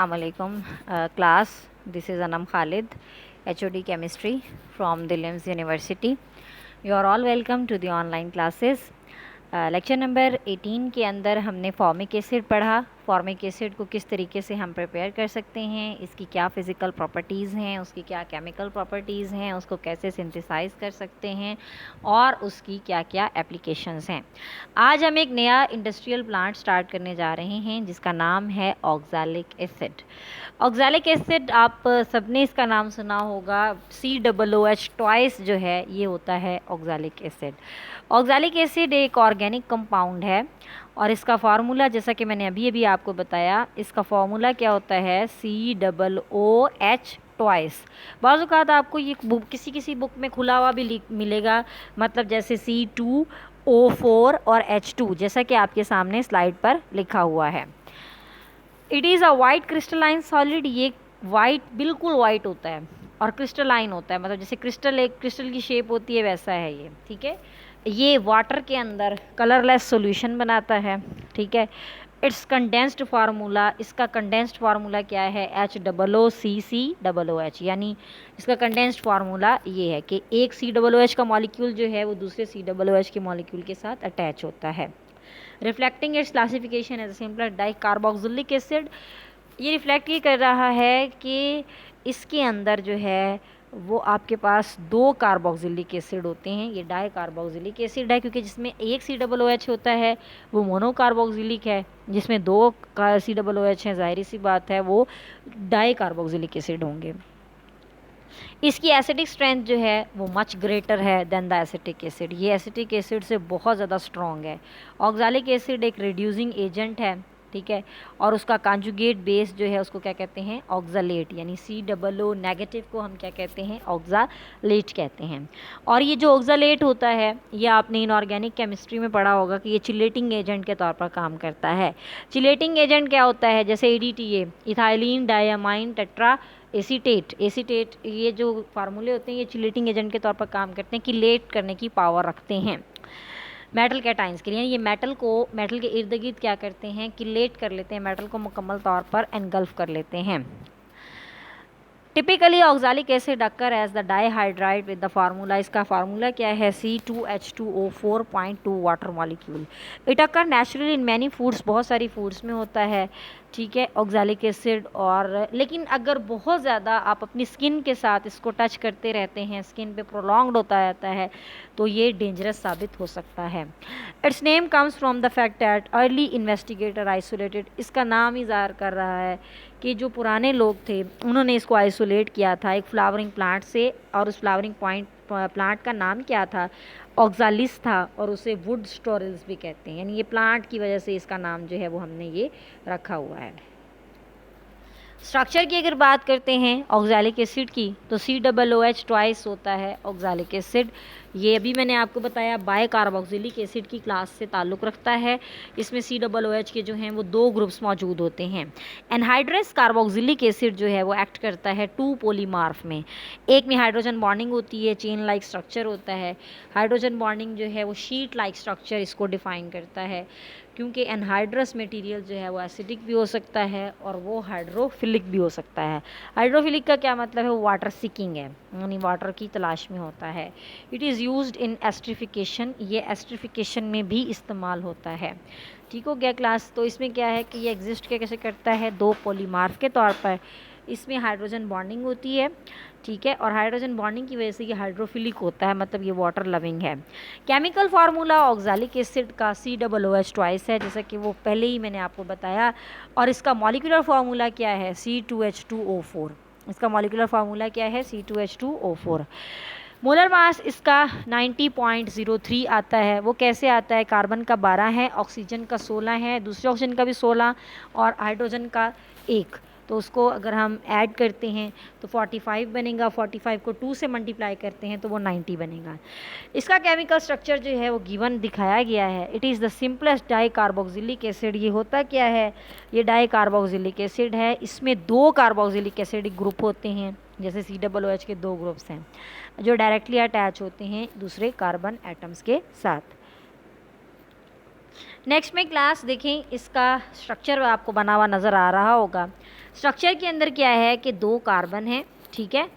Assalamualaikum class. This is Anam Khalid, HOD Chemistry from the LIMS University. You are all welcome to the online classes. Lecture number 18 के अंदर हमने formic acid पढ़ा। Formic acid को किस तरीके से हम प्रिपेयर कर सकते हैं, इसकी क्या फ़िज़िकल प्रॉपर्टीज़ हैं, उसकी क्या केमिकल प्रॉपर्टीज़ हैं, उसको कैसे सिंथेसाइज कर सकते हैं और उसकी क्या क्या एप्लीकेशंस हैं। आज हम एक नया इंडस्ट्रियल प्लांट स्टार्ट करने जा रहे हैं जिसका नाम है ऑक्ज़ैलिक एसिड। ऑक्ज़ैलिक एसिड आप सबने इसका नाम सुना होगा। COOH ट्वाइस जो है ये होता है ऑक्ज़ैलिक एसिड। ऑक्ज़ैलिक एसिड एक ऑर्गेनिक कंपाउंड है और इसका फार्मूला जैसा कि मैंने अभी आपको बताया, इसका फार्मूला क्या होता है COOH ट्वाइस। बाज़ औक़ात आपको ये बुक किसी बुक में खुला हुआ भी मिलेगा, मतलब जैसे C2O4 और H2, जैसा कि आपके सामने स्लाइड पर लिखा हुआ है। It is a white crystalline solid. ये वाइट, बिल्कुल वाइट होता है और क्रिस्टलाइन होता है, मतलब जैसे क्रिस्टल की शेप होती है वैसा है ये, ठीक है। ये वाटर के अंदर कलरलेस सॉल्यूशन बनाता है, ठीक है। इट्स कंडेंस्ड फार्मूला, इसका कंडेंस्ड फार्मूला क्या है HOOCCOOH, यानी इसका कंडेंस्ड फार्मूला ये है कि एक COOH का मॉलिक्यूल जो है वो दूसरे COOH के मॉलिक्यूल के साथ अटैच होता है। Reflecting its classification as simple dicarboxylic acid. ये रिफ्लेक्ट ये कर रहा है कि इसके अंदर जो है वो आपके पास दो कार्बोक्सिलिक एसिड होते हैं। ये डाइकार्बोक्सिलिक एसिड है क्योंकि जिसमें एक COOH होता है वो मोनोकार्बोक्सिलिक है, जिसमें दो COOH हैं ज़ाहिर सी बात है वो डाइकार्बोक्सिलिक एसिड होंगे। इसकी एसिडिक स्ट्रेंथ जो है वो मच ग्रेटर है देन द एसिटिक एसिड। ये एसिटिक एसिड से बहुत ज़्यादा स्ट्रॉन्ग है। ऑक्ज़ैलिक एसिड एक रिड्यूसिंग एजेंट है, ठीक है, और उसका कॉन्जुगेट बेस जो है उसको क्या कहते हैं ऑक्ज़ालेट, यानी COO नेगेटिव को हम क्या कहते हैं ऑक्ज़ालेट कहते हैं। और ये जो ऑक्ज़ालेट होता है ये आपने इनऑर्गेनिक केमिस्ट्री में पढ़ा होगा कि ये चिलेटिंग एजेंट के तौर पर काम करता है। चिलेटिंग एजेंट क्या होता है, जैसे EDTA, ethylene diamine tetra acetate, ये जो फार्मूले होते हैं ये चिलेटिंग एजेंट के तौर पर काम करते हैं, कि लेट करने की पावर रखते हैं मेटल कैटाइंस के लिए। ये मेटल के इर्द गिर्द क्या करते हैं कि लेट कर लेते हैं, मेटल को मुकम्मल तौर पर एनगल्फ कर लेते हैं। Typically oxalic acid occur as the dihydrate with the formula. इसका फार्मूला क्या है C2H2O4.2 water molecule. It occur naturally in many foods, बहुत सारी फूड्स में होता है, ठीक है, ऑक्ज़ैलिक एसिड। और लेकिन अगर बहुत ज़्यादा आप अपनी स्किन के साथ इसको टच करते रहते हैं, स्किन पे प्रोलॉन्ग्ड होता रहता है, तो ये डेंजरस साबित हो सकता है। It's name comes from the fact that early investigator isolated. इसका नाम ही ज़ाहिर कर रहा है कि जो पुराने लोग थे उन्होंने इसको आइसोलेट किया था एक फ्लावरिंग प्लांट से, और उस फ्लावरिंग प्लांट का नाम क्या था ऑक्ज़ालिस था, और उसे वुड स्टोरल्स भी कहते हैं, यानी ये प्लांट की वजह से इसका नाम जो है वो हमने ये रखा हुआ है। स्ट्रक्चर की अगर बात करते हैं ऑक्ज़ैलिक एसिड की तो COOH ट्वाइस होता है ऑक्ज़ैलिक एसिड। ये अभी मैंने आपको बताया बाइकार्बोक्सिलिक एसिड की क्लास से ताल्लुक़ रखता है। इसमें COOH के जो हैं वो दो ग्रुप्स मौजूद होते हैं। एनहाइड्रस कार्बोक्सिलिक एसिड जो है वो एक्ट करता है 2 पॉलीमार्फ में। एक में हाइड्रोजन बॉन्डिंग होती है, चेन लाइक स्ट्रक्चर होता है। हाइड्रोजन बॉन्डिंग जो है वो शीट लाइक स्ट्रक्चर इसको डिफ़ाइन करता है, क्योंकि एनहाइड्रस मटेरियल जो है वो एसिडिक भी हो सकता है और वो हाइड्रोफिलिक भी हो सकता है। हाइड्रोफिलिक का क्या मतलब है, वो वाटर सीकिंग है, यानी वाटर की तलाश में होता है। It is used in esterification, ये एस्ट्रिफिकेशन में भी इस्तेमाल होता है। ठीक हो गया क्लास। तो इसमें क्या है कि ये एग्जिस्ट कैसे करता है, दो पॉलीमार्फ के तौर पर। इसमें हाइड्रोजन बॉन्डिंग होती है, ठीक है, और हाइड्रोजन बॉन्डिंग की वजह से ये हाइड्रोफिलिक होता है, मतलब ये वाटर लविंग है। केमिकल फार्मूला ऑक्ज़ैलिक एसिड का COOH ट्वाइस है, जैसा कि वो पहले ही मैंने आपको बताया। और इसका मॉलिक्यूलर फार्मूला क्या है C2H2O4। इसका मॉलिक्यूलर फार्मूला क्या है C2H2O4। मोलर मास इसका 90.03 आता है। वो कैसे आता है, कार्बन का 12 है, ऑक्सीजन का 16 है, दूसरे ऑक्सीजन का भी 16 और हाइड्रोजन का 1, तो उसको अगर हम ऐड करते हैं तो 45 बनेगा। 45 को 2 से मल्टीप्लाई करते हैं तो वो 90 बनेगा। इसका केमिकल स्ट्रक्चर जो है वो गिवन दिखाया गया है। It is the simplest dicarboxylic acid. ये होता क्या है, ये डाइकार्बोक्सिलिक एसिड है। इसमें दो कार्बोक्सिलिक एसिडिक ग्रुप होते हैं, जैसे COOH के दो ग्रुप्स हैं जो डायरेक्टली अटैच होते हैं दूसरे कार्बन एटम्स के साथ। नेक्स्ट में क्लास देखें, इसका स्ट्रक्चर आपको बना हुआ नज़र आ रहा होगा। स्ट्रक्चर के अंदर क्या है कि 2 कार्बन है, ठीक है।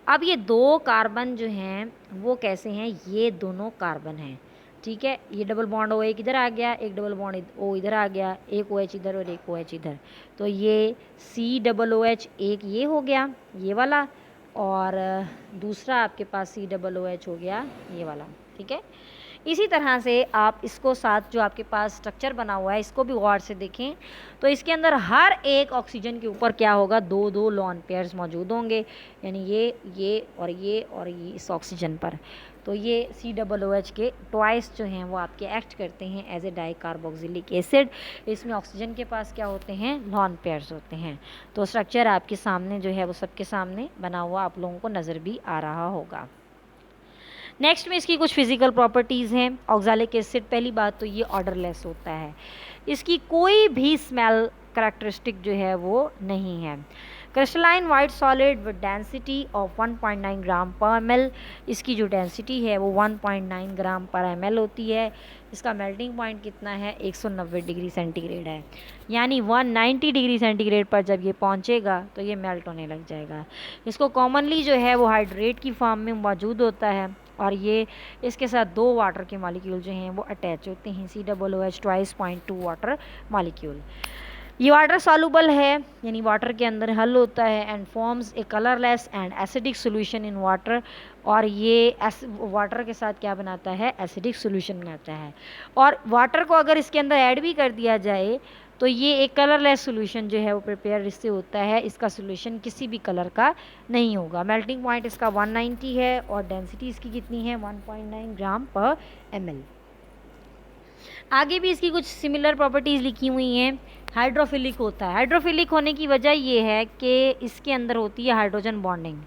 अब ये 2 कार्बन जो हैं वो कैसे हैं, ये दोनों कार्बन हैं, ठीक है। ये डबल बॉन्ड ओ एक इधर आ गया, एक डबल बॉन्ड ओ इधर आ गया, एक OH इधर और एक OH इधर, तो ये COOH एक ये हो गया ये वाला, और दूसरा आपके पास COOH हो गया ये वाला, ठीक है। इसी तरह से आप इसको साथ जो आपके पास स्ट्रक्चर बना हुआ है इसको भी गौर से देखें, तो इसके अंदर हर एक ऑक्सीजन के ऊपर क्या होगा, 2-2 लॉन पेयर्स मौजूद होंगे, यानी ये और ये इस ऑक्सीजन पर। तो ये COOH के ट्वाइस जो हैं वो आपके एक्ट करते हैं एज ए डाइकार्बोक्सिलिक एसिड। इसमें ऑक्सीजन के पास क्या होते हैं, लॉन पेयर्स होते हैं। तो स्ट्रक्चर आपके सामने जो है वो सबके सामने बना हुआ आप लोगों को नज़र भी आ रहा होगा। नेक्स्ट में इसकी कुछ फिजिकल प्रॉपर्टीज़ हैं। ऑक्सैलिक एसिड, पहली बात तो ये ऑर्डरलेस होता है, इसकी कोई भी स्मेल करैक्टरिस्टिक जो है वो नहीं है। Crystalline white solid with density of 1.9 ग्राम पर ml, इसकी जो डेंसिटी है वो 1.9 ग्राम पर ml होती है। इसका मेल्टिंग पॉइंट कितना है, 190 डिग्री सेंटीग्रेड है, यानी 190 डिग्री सेंटीग्रेड पर जब ये पहुंचेगा तो ये मेल्ट होने लग जाएगा। इसको कॉमनली जो है वो हाइड्रेट की फॉर्म में मौजूद होता है, और ये इसके साथ 2 वाटर के मॉलिक्यूल जो हैं वो अटैच होते हैं, COOH ट्वाइस 0.2 वाटर मॉलिक्यूल। ये वाटर सॉल्युबल है, यानी वाटर के अंदर हल होता है, and forms a colourless and acidic solution in water, और ये वाटर के साथ क्या बनाता है, एसिडिक सॉल्यूशन बनाता है। और वाटर को अगर इसके अंदर ऐड भी कर दिया जाए तो ये एक कलरलेस सॉल्यूशन जो है वो प्रिपेयर इससे होता है, इसका सॉल्यूशन किसी भी कलर का नहीं होगा। मेल्टिंग पॉइंट इसका 190 है और डेंसिटी इसकी कितनी है, 1.9 ग्राम पर ml। आगे भी इसकी कुछ सिमिलर प्रॉपर्टीज़ लिखी हुई हैं। हाइड्रोफिलिक होता है, हाइड्रोफिलिक होने की वजह ये है कि इसके अंदर होती है हाइड्रोजन बॉन्डिंग।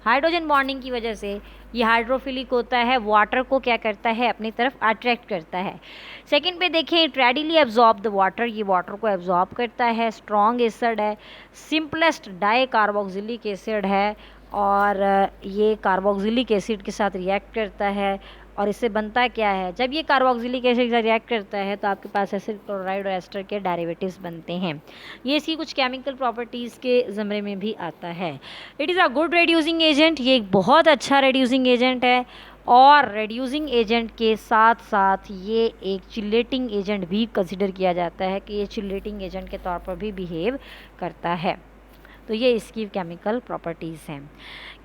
हाइड्रोजन बॉन्डिंग की वजह से ये हाइड्रोफिलिक होता है, वाटर को क्या करता है, अपनी तरफ अट्रैक्ट करता है। सेकंड पे देखें, it readily absorb the water, ये वाटर को एब्जॉर्ब करता है। स्ट्रॉन्ग एसिड है, सिंपलेस्ट डाई कार्बोक्सिलिक एसिड है, और ये कार्बोक्सिलिक एसिड के साथ रिएक्ट करता है। और इससे बनता क्या है, जब ये कार्बोक्सिलिक एसिड के साथ रिएक्ट करता है तो आपके पास एसिड क्लोराइड और एस्टर के डेरिवेटिव्स बनते हैं। ये इसकी कुछ केमिकल प्रॉपर्टीज़ के ज़मरे में भी आता है। It is a good reducing agent, ये एक बहुत अच्छा रेड्यूसिंग एजेंट है, और रेड्यूसिंग एजेंट के साथ साथ ये एक चिलेटिंग एजेंट भी कंसिडर किया जाता है कि ये चिलेटिंग एजेंट के तौर पर भी बिहेव करता है। तो ये इसकी केमिकल प्रॉपर्टीज़ हैं।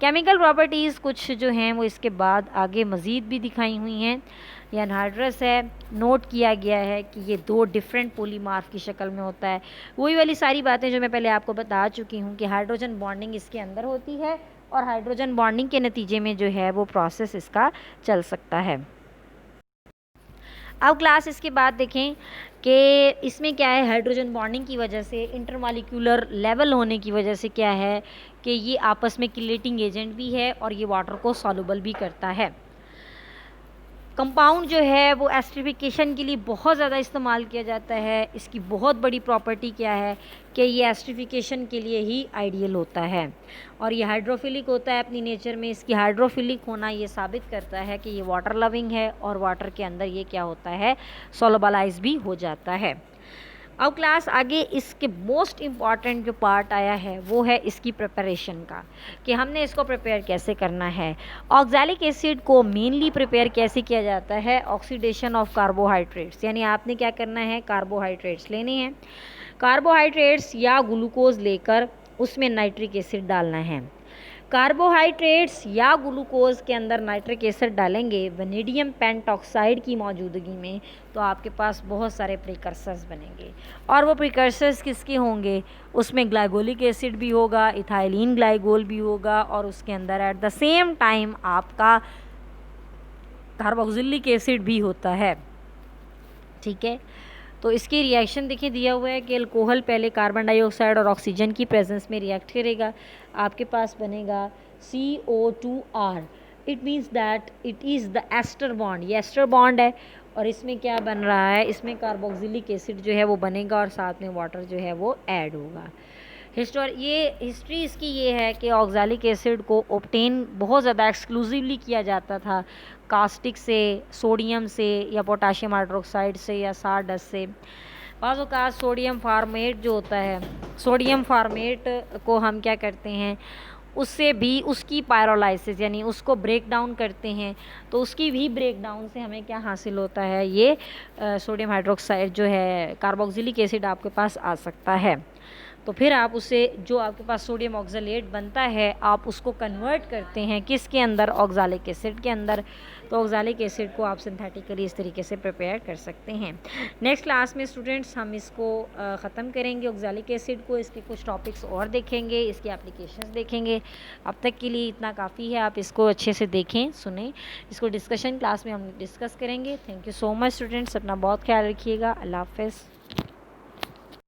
केमिकल प्रॉपर्टीज़ कुछ जो हैं वो इसके बाद आगे मज़ीद भी दिखाई हुई हैं। ये अनहाइड्रस है, नोट किया गया है कि ये 2 डिफरेंट पोलीमार्फ की शक्ल में होता है। वही वाली सारी बातें जो मैं पहले आपको बता चुकी हूँ कि हाइड्रोजन बॉन्डिंग इसके अंदर होती है, और हाइड्रोजन बॉन्डिंग के नतीजे में जो है वो प्रोसेस इसका चल सकता है। अब क्लास इसके बाद देखें कि इसमें क्या है, हाइड्रोजन बॉन्डिंग की वजह से इंटरमॉलिक्यूलर लेवल होने की वजह से क्या है कि ये आपस में किलेटिंग एजेंट भी है और ये वाटर को सॉल्युबल भी करता है। कंपाउंड जो है वो एस्ट्रिफिकेशन के लिए बहुत ज़्यादा इस्तेमाल किया जाता है। इसकी बहुत बड़ी प्रॉपर्टी क्या है कि ये एस्ट्रिफिकेशन के लिए ही आइडियल होता है, और ये हाइड्रोफिलिक होता है अपनी नेचर में। इसकी हाइड्रोफिलिक होना ये साबित करता है कि ये वाटर लविंग है, और वाटर के अंदर ये क्या होता है, सोलबलाइज भी हो जाता है। अब क्लास आगे इसके मोस्ट इम्पॉर्टेंट जो पार्ट आया है वो है इसकी प्रिपरेशन का, कि हमने इसको प्रिपेयर कैसे करना है। ऑक्सैलिक एसिड को मेनली प्रिपेयर कैसे किया जाता है, ऑक्सीडेशन ऑफ कार्बोहाइड्रेट्स, यानी आपने क्या करना है, कार्बोहाइड्रेट्स लेने हैं, कार्बोहाइड्रेट्स या ग्लूकोज लेकर उसमें नाइट्रिक एसिड डालना है। कार्बोहाइड्रेट्स या ग्लूकोज के अंदर नाइट्रिक एसिड डालेंगे वनेडियम पेंटॉक्साइड की मौजूदगी में, तो आपके पास बहुत सारे प्रिकर्सर्स बनेंगे, और वो प्रिकर्सर्स किसके होंगे, उसमें ग्लाइकोलिक एसिड भी होगा, इथाइलिन ग्लाइकोल भी होगा, और उसके अंदर एट द सेम टाइम आपका कार्बोक्सिलिक एसिड भी होता है। ठीक है, तो इसकी रिएक्शन देखिए दिया हुआ है कि अल्कोहल पहले कार्बन डाइऑक्साइड और ऑक्सीजन की प्रेजेंस में रिएक्ट करेगा, आपके पास बनेगा CO2R। It means that it is the ester bond, ये एस्टर बॉन्ड है, और इसमें क्या बन रहा है, इसमें कार्बोक्सिलिक एसिड जो है वो बनेगा, और साथ में वाटर जो है वो ऐड होगा। हिस्ट्री इसकी ये है कि ऑक्सैलिक एसिड को ऑब्टेन बहुत ज़्यादा एक्सक्लूसिवली किया जाता था कास्टिक से, सोडियम से, या पोटाशियम हाइड्रोक्साइड से, या सारडस्ट से। बाज़ औक़ात सोडियम फार्मेट जो होता है, सोडियम फार्मेट को हम क्या करते हैं, उससे भी उसकी पायरोलाइसिस यानी उसको ब्रेक डाउन करते हैं, तो उसकी भी ब्रेक डाउन से हमें क्या हासिल होता है, ये सोडियम हाइड्रोक्साइड जो है कार्बोक्सिलिक एसिड आपके पास आ सकता है। तो फिर आप उसे जो आपके पास सोडियम ऑक्सलेट बनता है आप उसको कन्वर्ट करते हैं किसके अंदर, ऑक्ज़ैलिक एसिड के अंदर। तो ऑक्ज़ैलिक एसिड को आप सिंथेटिकली इस तरीके से प्रिपेयर कर सकते हैं। नेक्स्ट क्लास में स्टूडेंट्स हम इसको ख़त्म करेंगे ऑक्ज़ैलिक एसिड को, इसके कुछ टॉपिक्स और देखेंगे, इसकी एप्लीकेशंस देखेंगे। अब तक के लिए इतना काफ़ी है, आप इसको अच्छे से देखें सुनें, इसको डिस्कशन क्लास में हम डिस्कस करेंगे। Thank you so much students, अपना बहुत ख्याल रखिएगा। अल्लाह हाफ़िज़।